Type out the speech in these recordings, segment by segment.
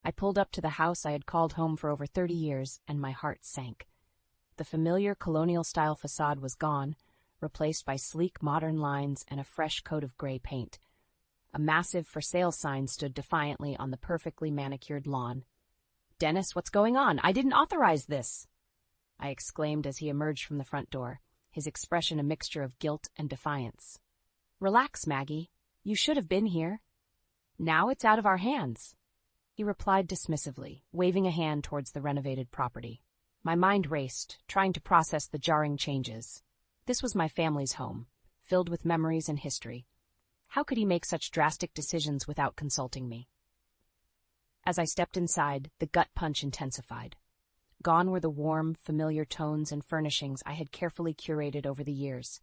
I pulled up to the house I had called home for over 30 years, and my heart sank. The familiar colonial-style facade was gone, replaced by sleek modern lines and a fresh coat of gray paint. A massive for sale sign stood defiantly on the perfectly manicured lawn. "Dennis, what's going on? I didn't authorize this!" I exclaimed as he emerged from the front door, his expression a mixture of guilt and defiance. "Relax, Maggie. You should have been here. Now it's out of our hands," he replied dismissively, waving a hand towards the renovated property. My mind raced, trying to process the jarring changes. This was my family's home, filled with memories and history. How could he make such drastic decisions without consulting me? As I stepped inside, the gut punch intensified. Gone were the warm, familiar tones and furnishings I had carefully curated over the years.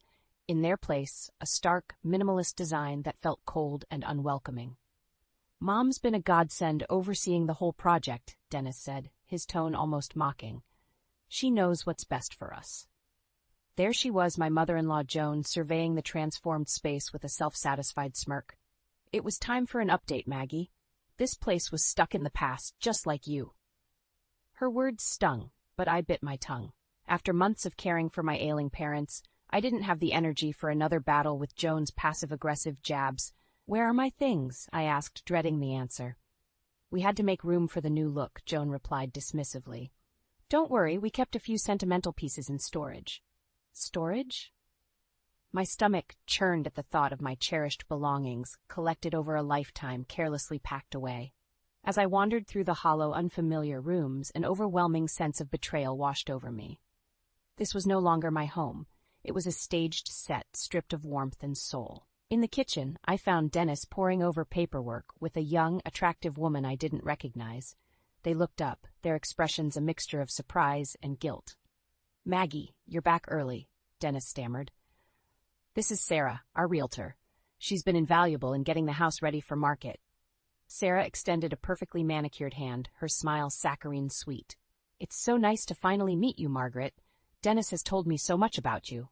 In their place, a stark, minimalist design that felt cold and unwelcoming. "Mom's been a godsend overseeing the whole project," Dennis said, his tone almost mocking. "She knows what's best for us." There she was, my mother-in-law Joan, surveying the transformed space with a self-satisfied smirk. "It was time for an update, Maggie. This place was stuck in the past, just like you." Her words stung, but I bit my tongue. After months of caring for my ailing parents, I didn't have the energy for another battle with Joan's passive-aggressive jabs. "Where are my things?" I asked, dreading the answer. "We had to make room for the new look," Joan replied dismissively. "Don't worry, we kept a few sentimental pieces in storage." Storage? My stomach churned at the thought of my cherished belongings, collected over a lifetime, carelessly packed away. As I wandered through the hollow, unfamiliar rooms, an overwhelming sense of betrayal washed over me. This was no longer my home. It was a staged set, stripped of warmth and soul. In the kitchen, I found Dennis poring over paperwork with a young, attractive woman I didn't recognize. They looked up, their expressions a mixture of surprise and guilt. "Maggie, you're back early," Dennis stammered. "This is Sarah, our realtor. She's been invaluable in getting the house ready for market." Sarah extended a perfectly manicured hand, her smile saccharine sweet. "It's so nice to finally meet you, Margaret. Dennis has told me so much about you."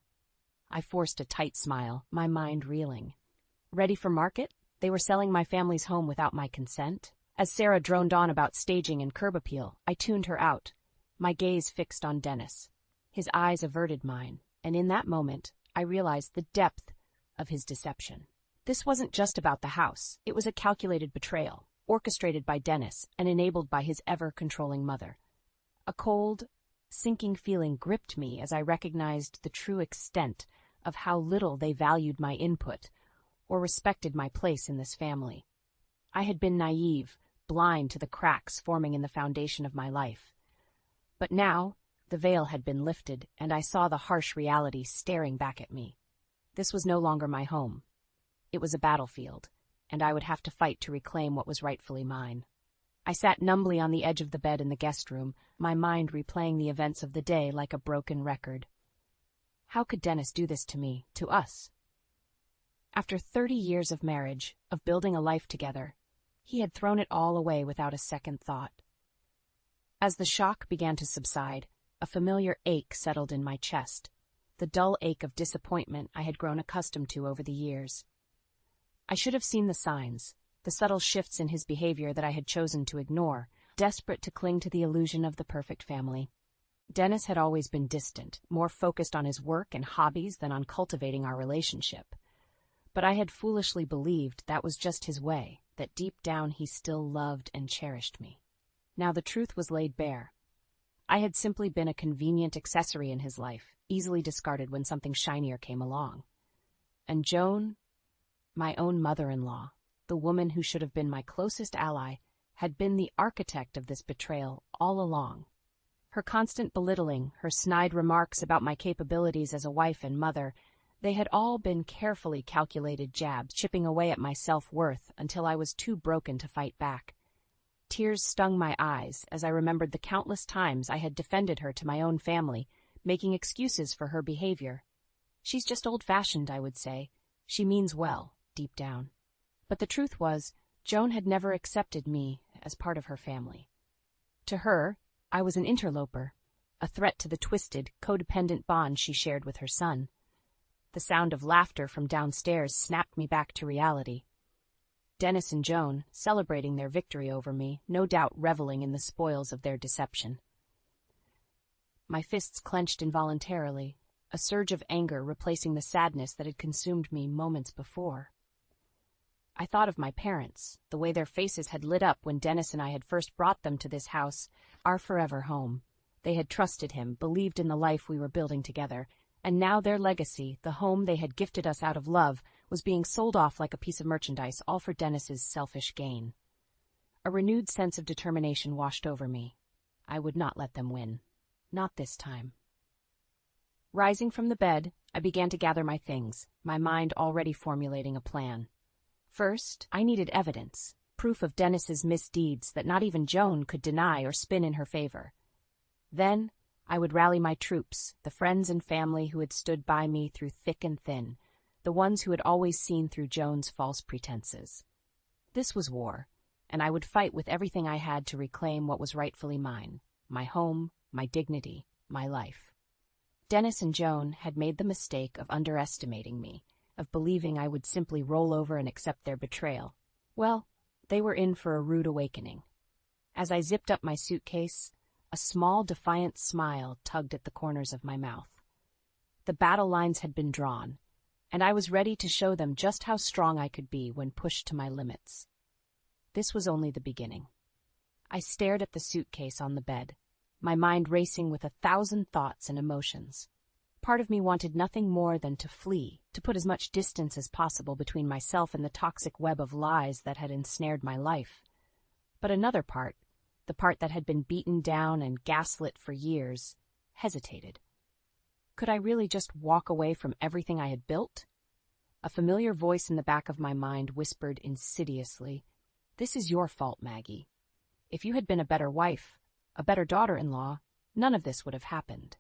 I forced a tight smile, my mind reeling. Ready for market? They were selling my family's home without my consent? As Sarah droned on about staging and curb appeal, I tuned her out, my gaze fixed on Dennis. His eyes averted mine, and in that moment, I realized the depth of his deception. This wasn't just about the house. It was a calculated betrayal, orchestrated by Dennis and enabled by his ever-controlling mother. A cold, sinking feeling gripped me as I recognized the true extent of how little they valued my input or respected my place in this family. I had been naive, blind to the cracks forming in the foundation of my life. But now, the veil had been lifted, and I saw the harsh reality staring back at me. This was no longer my home. It was a battlefield, and I would have to fight to reclaim what was rightfully mine. I sat numbly on the edge of the bed in the guest room, my mind replaying the events of the day like a broken record. How could Dennis do this to me, to us? After 30 years of marriage, of building a life together, he had thrown it all away without a second thought. As the shock began to subside, a familiar ache settled in my chest, the dull ache of disappointment I had grown accustomed to over the years. I should have seen the signs, the subtle shifts in his behavior that I had chosen to ignore, desperate to cling to the illusion of the perfect family. Dennis had always been distant, more focused on his work and hobbies than on cultivating our relationship. But I had foolishly believed that was just his way, that deep down he still loved and cherished me. Now the truth was laid bare. I had simply been a convenient accessory in his life, easily discarded when something shinier came along. And Joan, my own mother-in-law, the woman who should have been my closest ally, had been the architect of this betrayal all along. Her constant belittling, her snide remarks about my capabilities as a wife and mother, they had all been carefully calculated jabs, chipping away at my self-worth until I was too broken to fight back. Tears stung my eyes as I remembered the countless times I had defended her to my own family, making excuses for her behavior. She's just old-fashioned, I would say. She means well, deep down. But the truth was, Joan had never accepted me as part of her family. To her, I was an interloper, a threat to the twisted, codependent bond she shared with her son. The sound of laughter from downstairs snapped me back to reality. Dennis and Joan, celebrating their victory over me, no doubt reveling in the spoils of their deception. My fists clenched involuntarily, a surge of anger replacing the sadness that had consumed me moments before. I thought of my parents, the way their faces had lit up when Dennis and I had first brought them to this house, our forever home. They had trusted him, believed in the life we were building together, and now their legacy, the home they had gifted us out of love, was being sold off like a piece of merchandise, all for Dennis's selfish gain. A renewed sense of determination washed over me. I would not let them win. Not this time. Rising from the bed, I began to gather my things, my mind already formulating a plan. First, I needed evidence, proof of Dennis's misdeeds that not even Joan could deny or spin in her favor. Then, I would rally my troops, the friends and family who had stood by me through thick and thin, the ones who had always seen through Joan's false pretenses. This was war, and I would fight with everything I had to reclaim what was rightfully mine, my home, my dignity, my life. Dennis and Joan had made the mistake of underestimating me, of believing I would simply roll over and accept their betrayal. Well, they were in for a rude awakening. As I zipped up my suitcase, a small, defiant smile tugged at the corners of my mouth. The battle lines had been drawn, and I was ready to show them just how strong I could be when pushed to my limits. This was only the beginning. I stared at the suitcase on the bed, my mind racing with 1,000 thoughts and emotions. Part of me wanted nothing more than to flee, to put as much distance as possible between myself and the toxic web of lies that had ensnared my life. But another part, the part that had been beaten down and gaslit for years, hesitated. Could I really just walk away from everything I had built? A familiar voice in the back of my mind whispered insidiously, "This is your fault, Maggie. If you had been a better wife, a better daughter-in-law, none of this would have happened."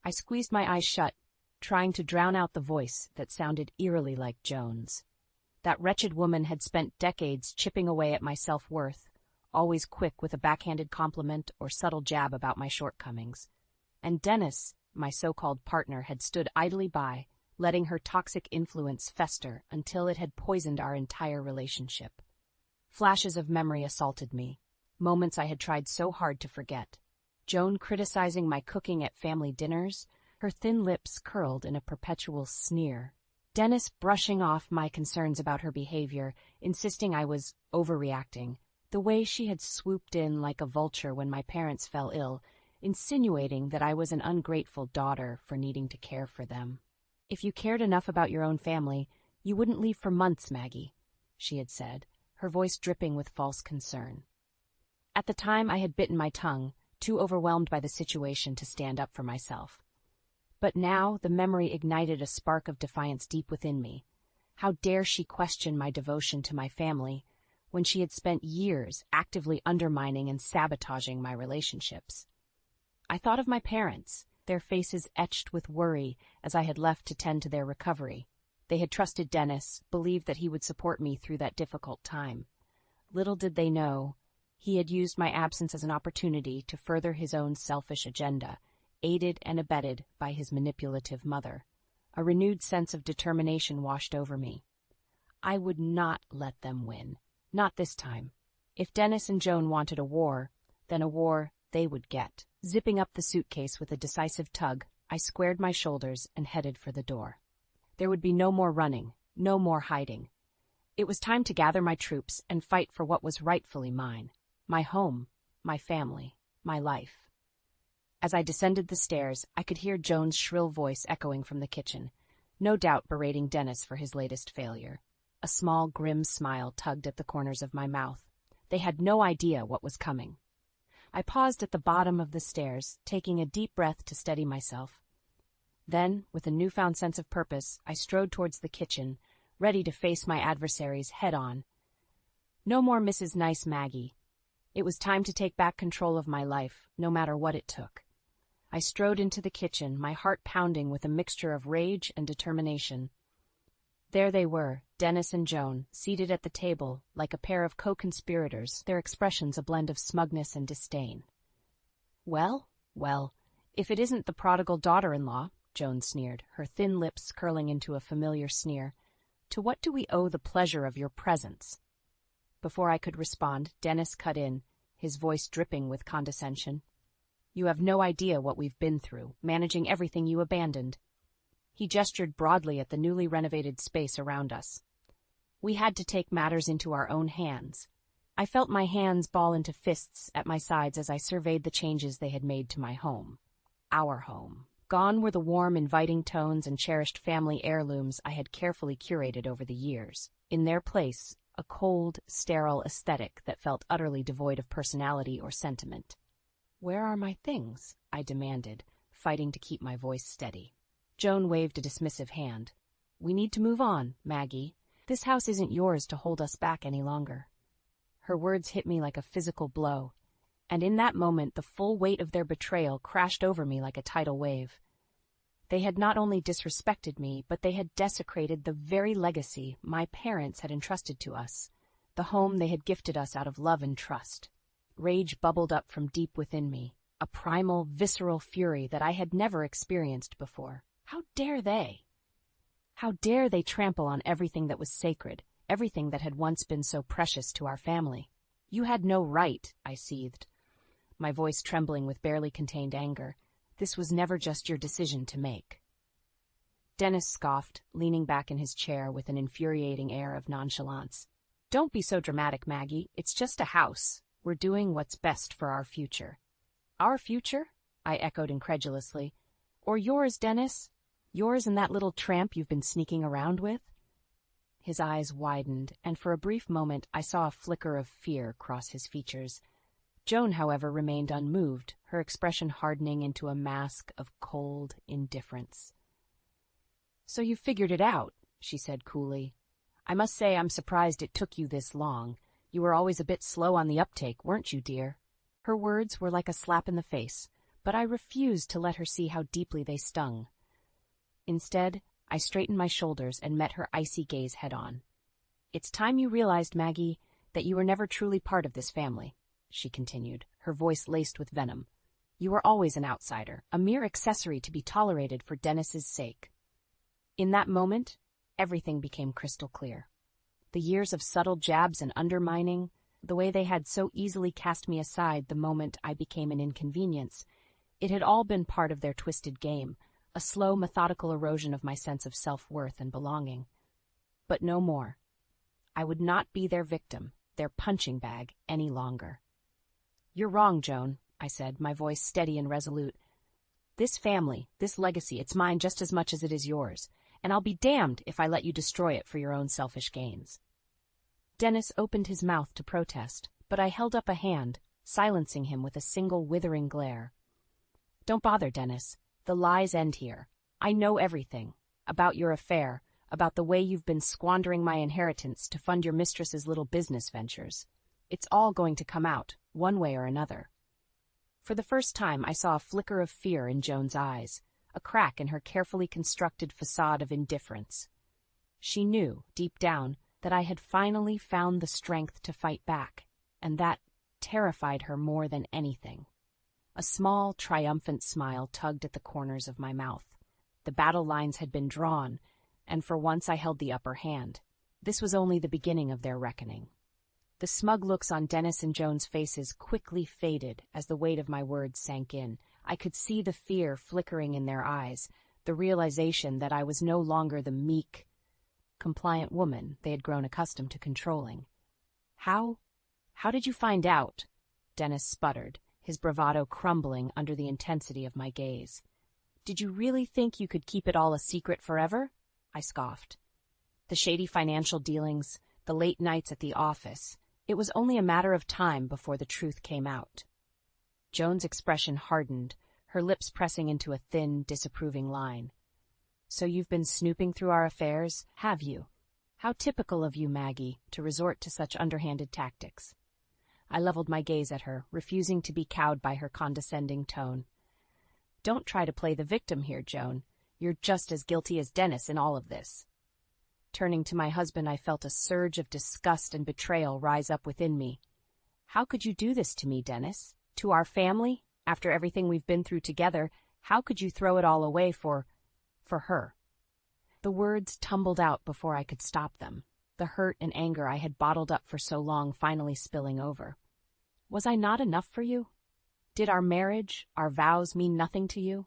I squeezed my eyes shut, trying to drown out the voice that sounded eerily like Joan's. That wretched woman had spent decades chipping away at my self-worth, always quick with a backhanded compliment or subtle jab about my shortcomings. And Dennis, my so-called partner, had stood idly by, letting her toxic influence fester until it had poisoned our entire relationship. Flashes of memory assaulted me, moments I had tried so hard to forget. Joan criticizing my cooking at family dinners, her thin lips curled in a perpetual sneer. Dennis brushing off my concerns about her behavior, insisting I was overreacting, the way she had swooped in like a vulture when my parents fell ill, insinuating that I was an ungrateful daughter for needing to care for them. "If you cared enough about your own family, you wouldn't leave for months, Maggie," she had said, her voice dripping with false concern. At the time, I had bitten my tongue, too overwhelmed by the situation to stand up for myself. But now the memory ignited a spark of defiance deep within me. How dare she question my devotion to my family when she had spent years actively undermining and sabotaging my relationships? I thought of my parents, their faces etched with worry as I had left to tend to their recovery. They had trusted Dennis, believed that he would support me through that difficult time. Little did they know, he had used my absence as an opportunity to further his own selfish agenda, aided and abetted by his manipulative mother. A renewed sense of determination washed over me. I would not let them win. Not this time. If Dennis and Joan wanted a war, then a war they would get. Zipping up the suitcase with a decisive tug, I squared my shoulders and headed for the door. There would be no more running, no more hiding. It was time to gather my troops and fight for what was rightfully mine. My home, my family, my life. As I descended the stairs, I could hear Joan's shrill voice echoing from the kitchen, no doubt berating Dennis for his latest failure. A small, grim smile tugged at the corners of my mouth. They had no idea what was coming. I paused at the bottom of the stairs, taking a deep breath to steady myself. Then, with a newfound sense of purpose, I strode towards the kitchen, ready to face my adversaries head-on. No more Mrs. Nice Maggie. It was time to take back control of my life, no matter what it took. I strode into the kitchen, my heart pounding with a mixture of rage and determination. There they were, Dennis and Joan, seated at the table like a pair of co-conspirators, their expressions a blend of smugness and disdain. Well, if it isn't the prodigal daughter-in-law," Joan sneered, her thin lips curling into a familiar sneer, "to what do we owe the pleasure of your presence?" Before I could respond, Dennis cut in, his voice dripping with condescension. You have no idea what we've been through, managing everything you abandoned. He gestured broadly at the newly renovated space around us. We had to take matters into our own hands. I felt my hands ball into fists at my sides as I surveyed the changes they had made to my home. Our home. Gone were the warm, inviting tones and cherished family heirlooms I had carefully curated over the years. In their place, a cold, sterile aesthetic that felt utterly devoid of personality or sentiment. Where are my things? I demanded, fighting to keep my voice steady. Joan waved a dismissive hand. We need to move on, Maggie. This house isn't yours to hold us back any longer. Her words hit me like a physical blow, and in that moment the full weight of their betrayal crashed over me like a tidal wave. They had not only disrespected me, but they had desecrated the very legacy my parents had entrusted to us, the home they had gifted us out of love and trust. Rage bubbled up from deep within me, a primal, visceral fury that I had never experienced before. How dare they? How dare they trample on everything that was sacred, everything that had once been so precious to our family? You had no right, I seethed, my voice trembling with barely contained anger. This was never just your decision to make. Dennis scoffed, leaning back in his chair with an infuriating air of nonchalance. Don't be so dramatic, Maggie. It's just a house. We're doing what's best for our future. Our future? I echoed incredulously. Or yours, Dennis? Yours and that little tramp you've been sneaking around with? His eyes widened, and for a brief moment I saw a flicker of fear cross his features. Joan, however, remained unmoved, her expression hardening into a mask of cold indifference. So you figured it out, she said coolly. I must say I'm surprised it took you this long. You were always a bit slow on the uptake, weren't you, dear? Her words were like a slap in the face, but I refused to let her see how deeply they stung. Instead, I straightened my shoulders and met her icy gaze head-on. It's time you realized, Maggie, that you were never truly part of this family, she continued, her voice laced with venom. You were always an outsider, a mere accessory to be tolerated for Dennis's sake. In that moment, everything became crystal clear. The years of subtle jabs and undermining, the way they had so easily cast me aside the moment I became an inconvenience, it had all been part of their twisted game, a slow, methodical erosion of my sense of self-worth and belonging. But no more. I would not be their victim, their punching bag, any longer. You're wrong, Joan, I said, my voice steady and resolute. This family, this legacy, it's mine just as much as it is yours, and I'll be damned if I let you destroy it for your own selfish gains. Dennis opened his mouth to protest, but I held up a hand, silencing him with a single withering glare. Don't bother, Dennis. The lies end here. I know everything. About your affair, about the way you've been squandering my inheritance to fund your mistress's little business ventures. It's all going to come out, one way or another. For the first time, I saw a flicker of fear in Joan's eyes, a crack in her carefully constructed facade of indifference. She knew, deep down, that I had finally found the strength to fight back, and that terrified her more than anything. A small, triumphant smile tugged at the corners of my mouth. The battle lines had been drawn, and for once I held the upper hand. This was only the beginning of their reckoning. The smug looks on Dennis and Joan's faces quickly faded as the weight of my words sank in. I could see the fear flickering in their eyes, the realization that I was no longer the meek, compliant woman they had grown accustomed to controlling. How did you find out? Dennis sputtered, his bravado crumbling under the intensity of my gaze. Did you really think you could keep it all a secret forever? I scoffed. The shady financial dealings, the late nights at the office, it was only a matter of time before the truth came out. Joan's expression hardened, her lips pressing into a thin, disapproving line. So you've been snooping through our affairs, have you? How typical of you, Maggie, to resort to such underhanded tactics. I leveled my gaze at her, refusing to be cowed by her condescending tone. Don't try to play the victim here, Joan. You're just as guilty as Dennis in all of this. Turning to my husband, I felt a surge of disgust and betrayal rise up within me. How could you do this to me, Dennis? To our family? After everything we've been through together, how could you throw it all away for her? The words tumbled out before I could stop them. the hurt and anger I had bottled up for so long finally spilling over. Was I not enough for you? Did our marriage, our vows mean nothing to you?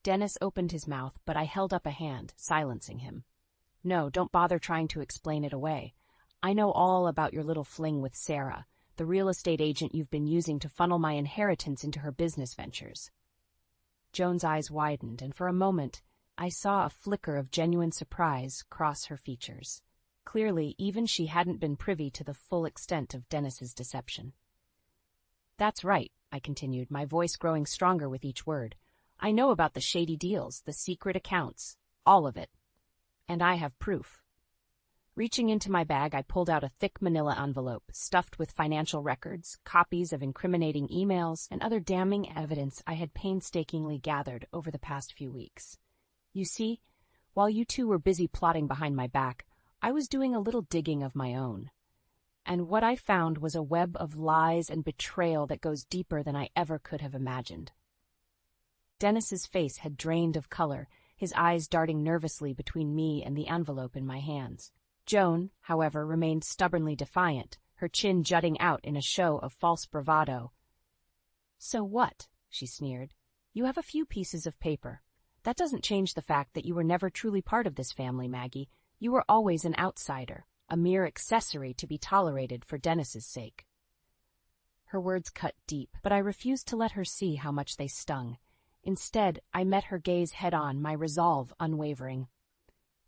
Dennis opened his mouth, but I held up a hand, silencing him. No, don't bother trying to explain it away. I know all about your little fling with Sarah, the real estate agent you've been using to funnel my inheritance into her business ventures. Joan's eyes widened, and for a moment, I saw a flicker of genuine surprise cross her features. Clearly, even she hadn't been privy to the full extent of Dennis's deception. That's right, I continued, my voice growing stronger with each word. I know about the shady deals, the secret accounts, all of it. And I have proof. Reaching into my bag, I pulled out a thick manila envelope, stuffed with financial records, copies of incriminating emails, and other damning evidence I had painstakingly gathered over the past few weeks. You see, while you two were busy plotting behind my back, I was doing a little digging of my own. And what I found was a web of lies and betrayal that goes deeper than I ever could have imagined. Dennis's face had drained of color, his eyes darting nervously between me and the envelope in my hands. Joan, however, remained stubbornly defiant, her chin jutting out in a show of false bravado. So what? She sneered. You have a few pieces of paper. That doesn't change the fact that you were never truly part of this family, Maggie. You were always an outsider, a mere accessory to be tolerated for Dennis's sake. Her words cut deep, but I refused to let her see how much they stung. Instead, I met her gaze head-on, my resolve unwavering.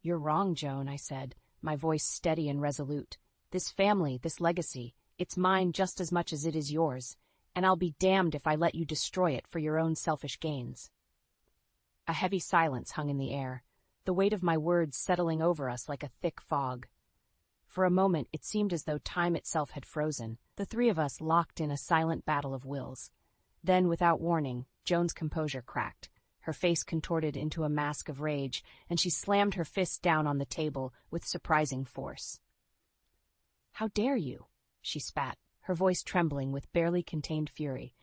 You're wrong, Joan, I said, my voice steady and resolute. This family, this legacy, it's mine just as much as it is yours, and I'll be damned if I let you destroy it for your own selfish gains. A heavy silence hung in the air, the weight of my words settling over us like a thick fog. For a moment, it seemed as though time itself had frozen, the three of us locked in a silent battle of wills. Then, without warning, Joan's composure cracked. Her face contorted into a mask of rage, and she slammed her fist down on the table with surprising force. How dare you? She spat, her voice trembling with barely contained fury.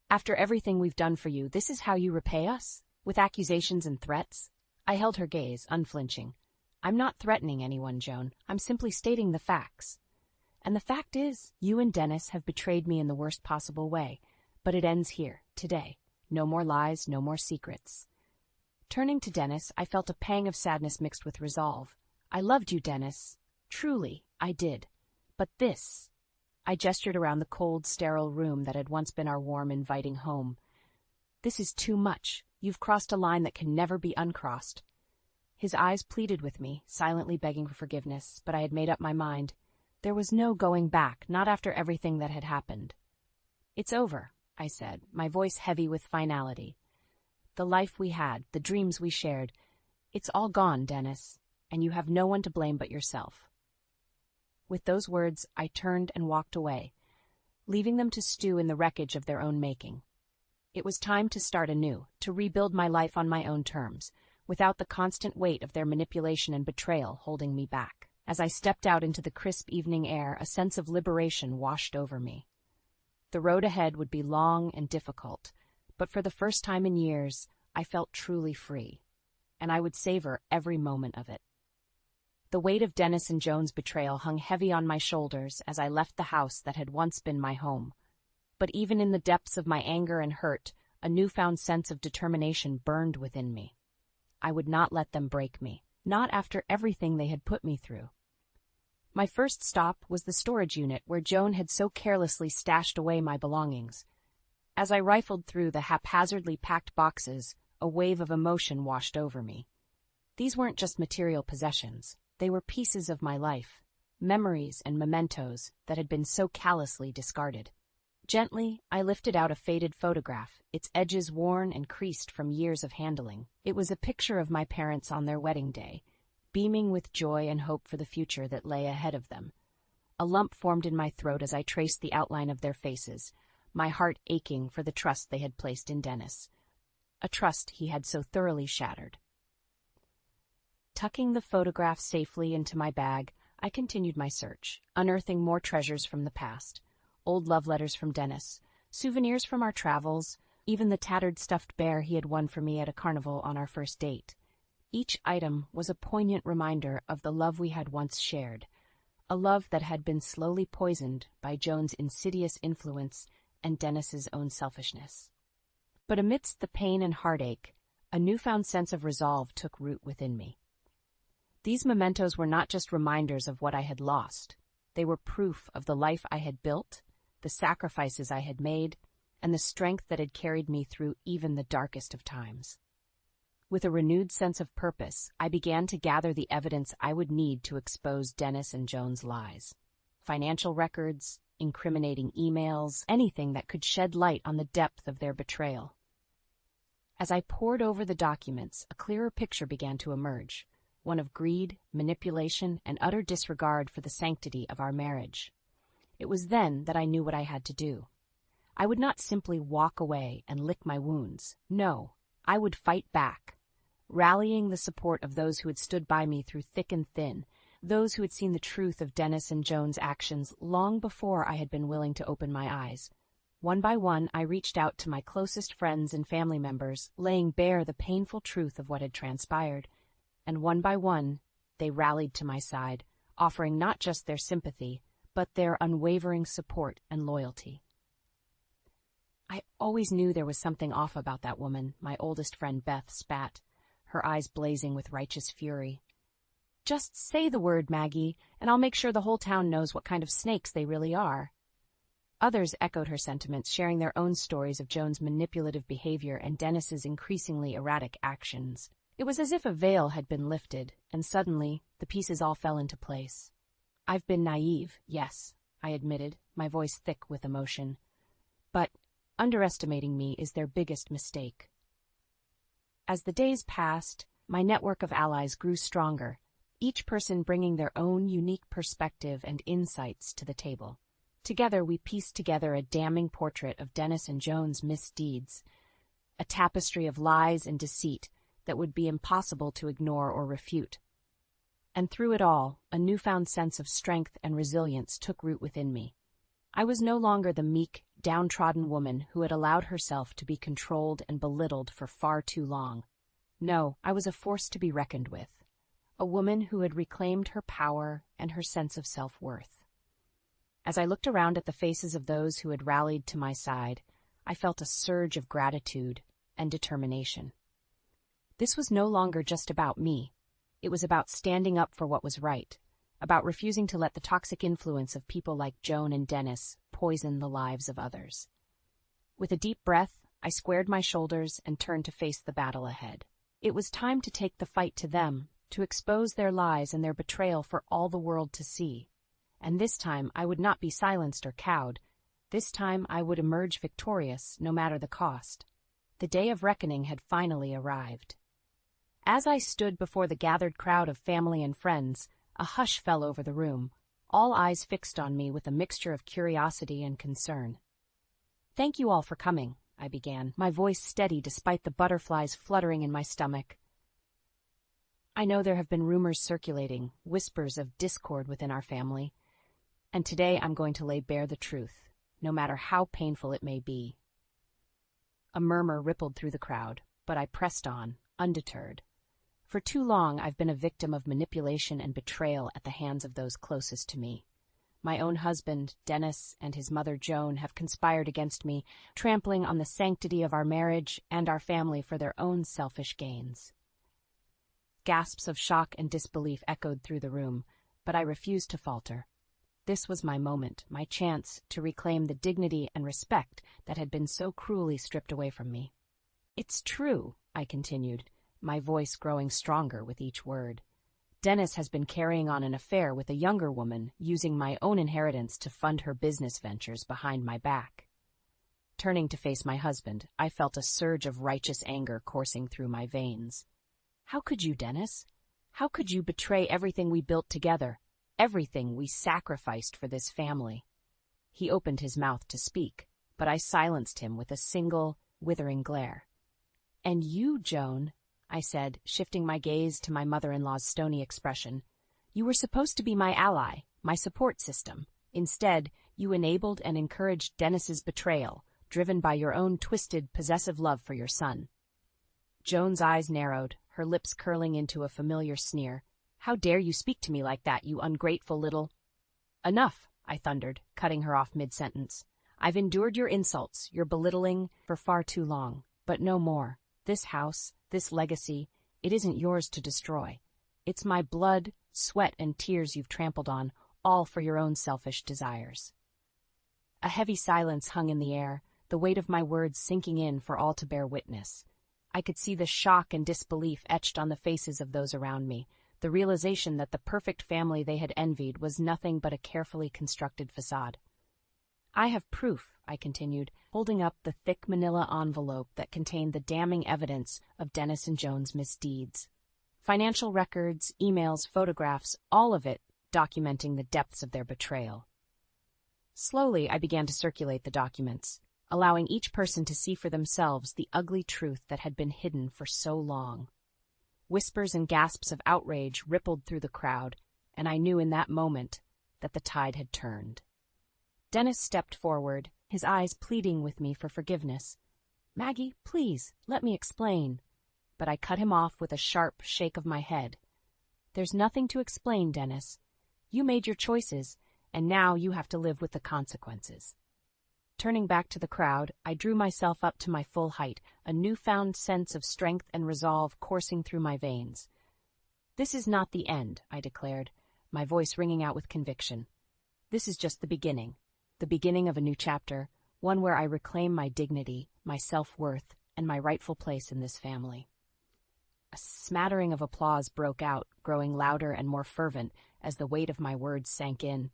After everything we've done for you, this is how you repay us? With accusations and threats? I held her gaze, unflinching. I'm not threatening anyone, Joan. I'm simply stating the facts. And the fact is, you and Dennis have betrayed me in the worst possible way. But it ends here, today. No more lies, no more secrets. Turning to Dennis, I felt a pang of sadness mixed with resolve. I loved you, Dennis. Truly, I did. But this... I gestured around the cold, sterile room that had once been our warm, inviting home. This is too much. You've crossed a line that can never be uncrossed. His eyes pleaded with me, silently begging for forgiveness, but I had made up my mind. There was no going back, not after everything that had happened. It's over, I said, my voice heavy with finality. The life we had, the dreams we shared, it's all gone, Dennis, and you have no one to blame but yourself. With those words, I turned and walked away, leaving them to stew in the wreckage of their own making. It was time to start anew, to rebuild my life on my own terms, without the constant weight of their manipulation and betrayal holding me back. As I stepped out into the crisp evening air, a sense of liberation washed over me. The road ahead would be long and difficult, but for the first time in years, I felt truly free, and I would savor every moment of it. The weight of Dennis and Joan's betrayal hung heavy on my shoulders as I left the house that had once been my home. But even in the depths of my anger and hurt, a newfound sense of determination burned within me. I would not let them break me, not after everything they had put me through. My first stop was the storage unit where Joan had so carelessly stashed away my belongings. As I rifled through the haphazardly packed boxes, a wave of emotion washed over me. These weren't just material possessions. They were pieces of my life, memories and mementos that had been so callously discarded. Gently, I lifted out a faded photograph, its edges worn and creased from years of handling. It was a picture of my parents on their wedding day, beaming with joy and hope for the future that lay ahead of them. A lump formed in my throat as I traced the outline of their faces, my heart aching for the trust they had placed in Dennis, a trust he had so thoroughly shattered. Tucking the photograph safely into my bag, I continued my search, unearthing more treasures from the past. Old love letters from Dennis, souvenirs from our travels, even the tattered stuffed bear he had won for me at a carnival on our first date. Each item was a poignant reminder of the love we had once shared, a love that had been slowly poisoned by Joan's insidious influence and Dennis's own selfishness. But amidst the pain and heartache, a newfound sense of resolve took root within me. These mementos were not just reminders of what I had lost. They were proof of the life I had built, the sacrifices I had made, and the strength that had carried me through even the darkest of times. With a renewed sense of purpose, I began to gather the evidence I would need to expose Dennis and Joan's lies. Financial records, incriminating emails, anything that could shed light on the depth of their betrayal. As I pored over the documents, a clearer picture began to emerge, one of greed, manipulation, and utter disregard for the sanctity of our marriage. It was then that I knew what I had to do. I would not simply walk away and lick my wounds. No, I would fight back, rallying the support of those who had stood by me through thick and thin, those who had seen the truth of Dennis and Joan's actions long before I had been willing to open my eyes. One by one, I reached out to my closest friends and family members, laying bare the painful truth of what had transpired. And one by one, they rallied to my side, offering not just their sympathy, but their unwavering support and loyalty. I always knew there was something off about that woman, my oldest friend Beth spat, her eyes blazing with righteous fury. Just say the word, Maggie, and I'll make sure the whole town knows what kind of snakes they really are. Others echoed her sentiments, sharing their own stories of Joan's manipulative behavior and Dennis's increasingly erratic actions. It was as if a veil had been lifted, and suddenly the pieces all fell into place. I've been naive, yes, I admitted, my voice thick with emotion. But underestimating me is their biggest mistake. As the days passed, my network of allies grew stronger, each person bringing their own unique perspective and insights to the table. Together, we pieced together a damning portrait of Dennis and Joan's misdeeds, a tapestry of lies and deceit that would be impossible to ignore or refute. And through it all, a newfound sense of strength and resilience took root within me. I was no longer the meek, downtrodden woman who had allowed herself to be controlled and belittled for far too long. No, I was a force to be reckoned with, a woman who had reclaimed her power and her sense of self-worth. As I looked around at the faces of those who had rallied to my side, I felt a surge of gratitude and determination. This was no longer just about me. It was about standing up for what was right, about refusing to let the toxic influence of people like Joan and Dennis poison the lives of others. With a deep breath, I squared my shoulders and turned to face the battle ahead. It was time to take the fight to them, to expose their lies and their betrayal for all the world to see. And this time I would not be silenced or cowed. This time I would emerge victorious, no matter the cost. The day of reckoning had finally arrived. As I stood before the gathered crowd of family and friends, a hush fell over the room, all eyes fixed on me with a mixture of curiosity and concern. "Thank you all for coming," I began, my voice steady despite the butterflies fluttering in my stomach. "I know there have been rumors circulating, whispers of discord within our family, and today I'm going to lay bare the truth, no matter how painful it may be." A murmur rippled through the crowd, but I pressed on, undeterred. For too long I've been a victim of manipulation and betrayal at the hands of those closest to me. My own husband, Dennis, and his mother, Joan, have conspired against me, trampling on the sanctity of our marriage and our family for their own selfish gains. Gasps of shock and disbelief echoed through the room, but I refused to falter. This was my moment, my chance to reclaim the dignity and respect that had been so cruelly stripped away from me. "It's true," I continued, my voice growing stronger with each word. "Dennis has been carrying on an affair with a younger woman, using my own inheritance to fund her business ventures behind my back." Turning to face my husband, I felt a surge of righteous anger coursing through my veins. "How could you, Dennis? How could you betray everything we built together, everything we sacrificed for this family?" He opened his mouth to speak, but I silenced him with a single, withering glare. "And you, Joan," I said, shifting my gaze to my mother-in-law's stony expression. "You were supposed to be my ally, my support system. Instead, you enabled and encouraged Dennis's betrayal, driven by your own twisted, possessive love for your son." Joan's eyes narrowed, her lips curling into a familiar sneer. "How dare you speak to me like that, you ungrateful little—" "Enough," I thundered, cutting her off mid-sentence. "I've endured your insults, your belittling, for far too long, but no more. This house, this legacy, it isn't yours to destroy. It's my blood, sweat, and tears you've trampled on, all for your own selfish desires." A heavy silence hung in the air, the weight of my words sinking in for all to bear witness. I could see the shock and disbelief etched on the faces of those around me, the realization that the perfect family they had envied was nothing but a carefully constructed facade. "I have proof," I continued, holding up the thick manila envelope that contained the damning evidence of Dennis and Joan's misdeeds. Financial records, emails, photographs, all of it documenting the depths of their betrayal. Slowly, I began to circulate the documents, allowing each person to see for themselves the ugly truth that had been hidden for so long. Whispers and gasps of outrage rippled through the crowd, and I knew in that moment that the tide had turned. Dennis stepped forward, his eyes pleading with me for forgiveness. "Maggie, please, let me explain." But I cut him off with a sharp shake of my head. "There's nothing to explain, Dennis. You made your choices, and now you have to live with the consequences." Turning back to the crowd, I drew myself up to my full height, a newfound sense of strength and resolve coursing through my veins. "This is not the end," I declared, my voice ringing out with conviction. "This is just the beginning of a new chapter, one where I reclaim my dignity, my self-worth, and my rightful place in this family." A smattering of applause broke out, growing louder and more fervent as the weight of my words sank in.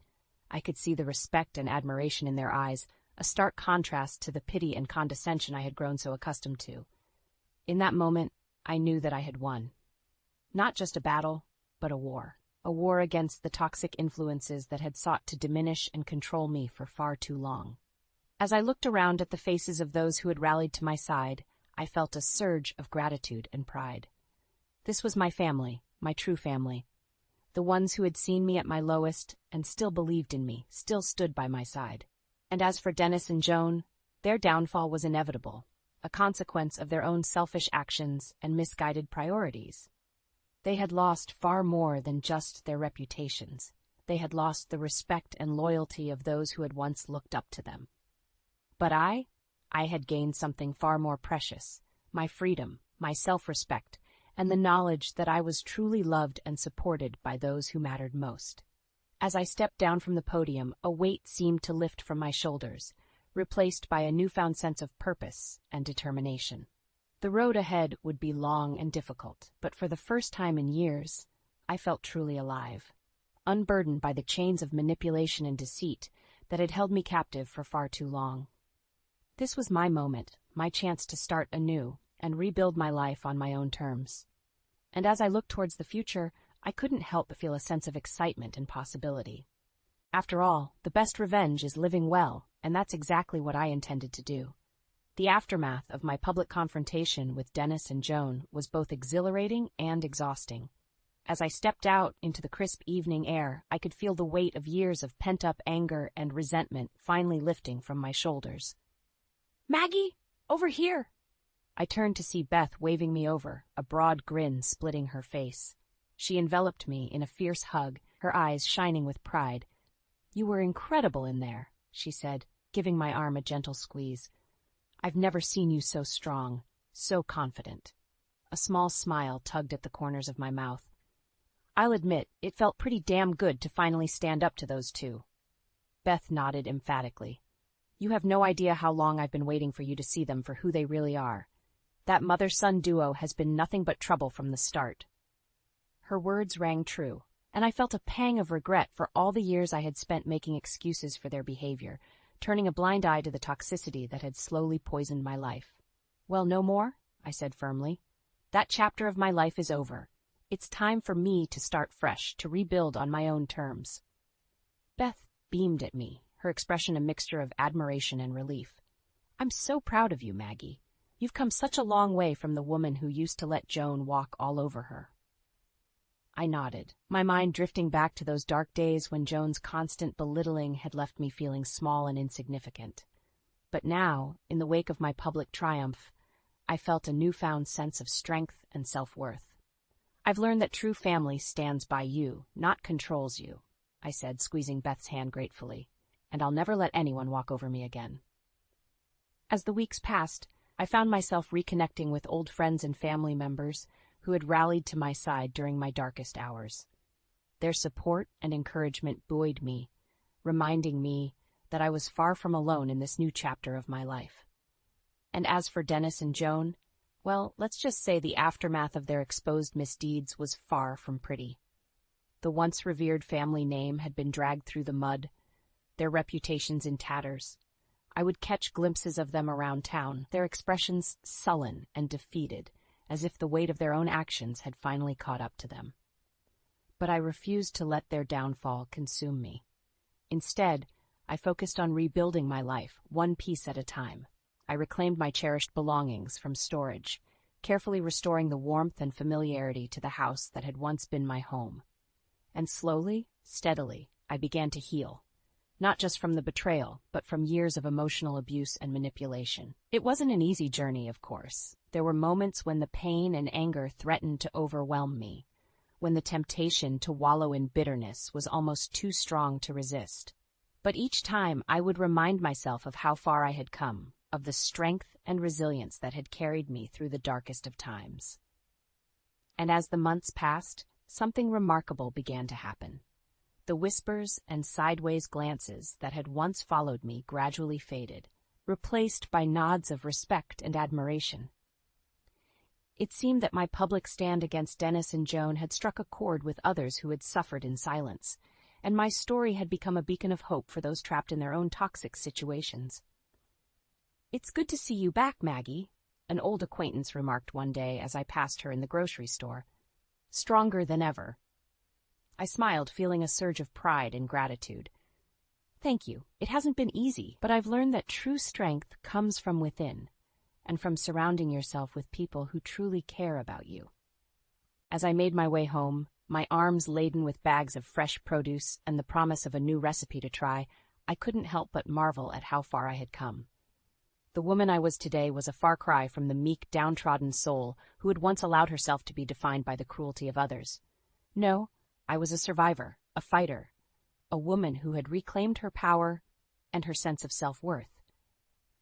I could see the respect and admiration in their eyes, a stark contrast to the pity and condescension I had grown so accustomed to. In that moment, I knew that I had won. Not just a battle, but a war against the toxic influences that had sought to diminish and control me for far too long. As I looked around at the faces of those who had rallied to my side, I felt a surge of gratitude and pride. This was my family, my true family. The ones who had seen me at my lowest and still believed in me, still stood by my side. And as for Dennis and Joan, their downfall was inevitable, a consequence of their own selfish actions and misguided priorities. They had lost far more than just their reputations. They had lost the respect and loyalty of those who had once looked up to them. But I had gained something far more precious, my freedom, my self-respect, and the knowledge that I was truly loved and supported by those who mattered most. As I stepped down from the podium, a weight seemed to lift from my shoulders, replaced by a newfound sense of purpose and determination. The road ahead would be long and difficult, but for the first time in years, I felt truly alive, unburdened by the chains of manipulation and deceit that had held me captive for far too long. This was my moment, my chance to start anew and rebuild my life on my own terms. And as I looked towards the future, I couldn't help but feel a sense of excitement and possibility. After all, the best revenge is living well, and that's exactly what I intended to do. The aftermath of my public confrontation with Dennis and Joan was both exhilarating and exhausting. As I stepped out into the crisp evening air, I could feel the weight of years of pent-up anger and resentment finally lifting from my shoulders. "Maggie, over here!" I turned to see Beth waving me over, a broad grin splitting her face. She enveloped me in a fierce hug, her eyes shining with pride. "You were incredible in there," she said, giving my arm a gentle squeeze. "I've never seen you so strong, so confident." A small smile tugged at the corners of my mouth. I'll admit, it felt pretty damn good to finally stand up to those two. Beth nodded emphatically. "You have no idea how long I've been waiting for you to see them for who they really are. That mother-son duo has been nothing but trouble from the start." Her words rang true, and I felt a pang of regret for all the years I had spent making excuses for their behavior, turning a blind eye to the toxicity that had slowly poisoned my life. "Well, no more?" I said firmly. "That chapter of my life is over. It's time for me to start fresh, to rebuild on my own terms." Beth beamed at me, her expression a mixture of admiration and relief. "I'm so proud of you, Maggie. You've come such a long way from the woman who used to let Joan walk all over her." I nodded, my mind drifting back to those dark days when Joan's constant belittling had left me feeling small and insignificant. But now, in the wake of my public triumph, I felt a newfound sense of strength and self-worth. "I've learned that true family stands by you, not controls you," I said, squeezing Beth's hand gratefully, "and I'll never let anyone walk over me again." As the weeks passed, I found myself reconnecting with old friends and family members who had rallied to my side during my darkest hours. Their support and encouragement buoyed me, reminding me that I was far from alone in this new chapter of my life. And as for Dennis and Joan, well, let's just say the aftermath of their exposed misdeeds was far from pretty. The once revered family name had been dragged through the mud, their reputations in tatters. I would catch glimpses of them around town, their expressions sullen and defeated, as if the weight of their own actions had finally caught up to them. But I refused to let their downfall consume me. Instead, I focused on rebuilding my life, one piece at a time. I reclaimed my cherished belongings from storage, carefully restoring the warmth and familiarity to the house that had once been my home. And slowly, steadily, I began to heal. Not just from the betrayal, but from years of emotional abuse and manipulation. It wasn't an easy journey, of course. There were moments when the pain and anger threatened to overwhelm me, when the temptation to wallow in bitterness was almost too strong to resist. But each time I would remind myself of how far I had come, of the strength and resilience that had carried me through the darkest of times. And as the months passed, something remarkable began to happen. The whispers and sideways glances that had once followed me gradually faded, replaced by nods of respect and admiration. It seemed that my public stand against Dennis and Joan had struck a chord with others who had suffered in silence, and my story had become a beacon of hope for those trapped in their own toxic situations. "It's good to see you back, Maggie," an old acquaintance remarked one day as I passed her in the grocery store. "Stronger than ever." I smiled, feeling a surge of pride and gratitude. "Thank you. It hasn't been easy, but I've learned that true strength comes from within, and from surrounding yourself with people who truly care about you." As I made my way home, my arms laden with bags of fresh produce and the promise of a new recipe to try, I couldn't help but marvel at how far I had come. The woman I was today was a far cry from the meek, downtrodden soul who had once allowed herself to be defined by the cruelty of others. No, I was a survivor, a fighter, a woman who had reclaimed her power and her sense of self-worth.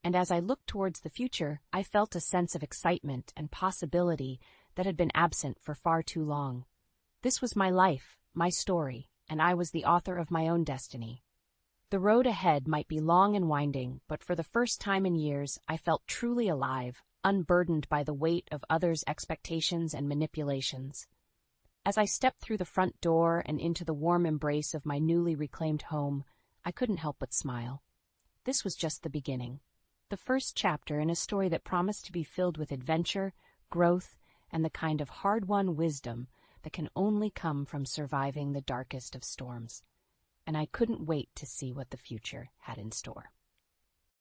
And as I looked towards the future, I felt a sense of excitement and possibility that had been absent for far too long. This was my life, my story, and I was the author of my own destiny. The road ahead might be long and winding, but for the first time in years, I felt truly alive, unburdened by the weight of others' expectations and manipulations. As I stepped through the front door and into the warm embrace of my newly reclaimed home, I couldn't help but smile. This was just the beginning, the first chapter in a story that promised to be filled with adventure, growth, and the kind of hard-won wisdom that can only come from surviving the darkest of storms. And I couldn't wait to see what the future had in store.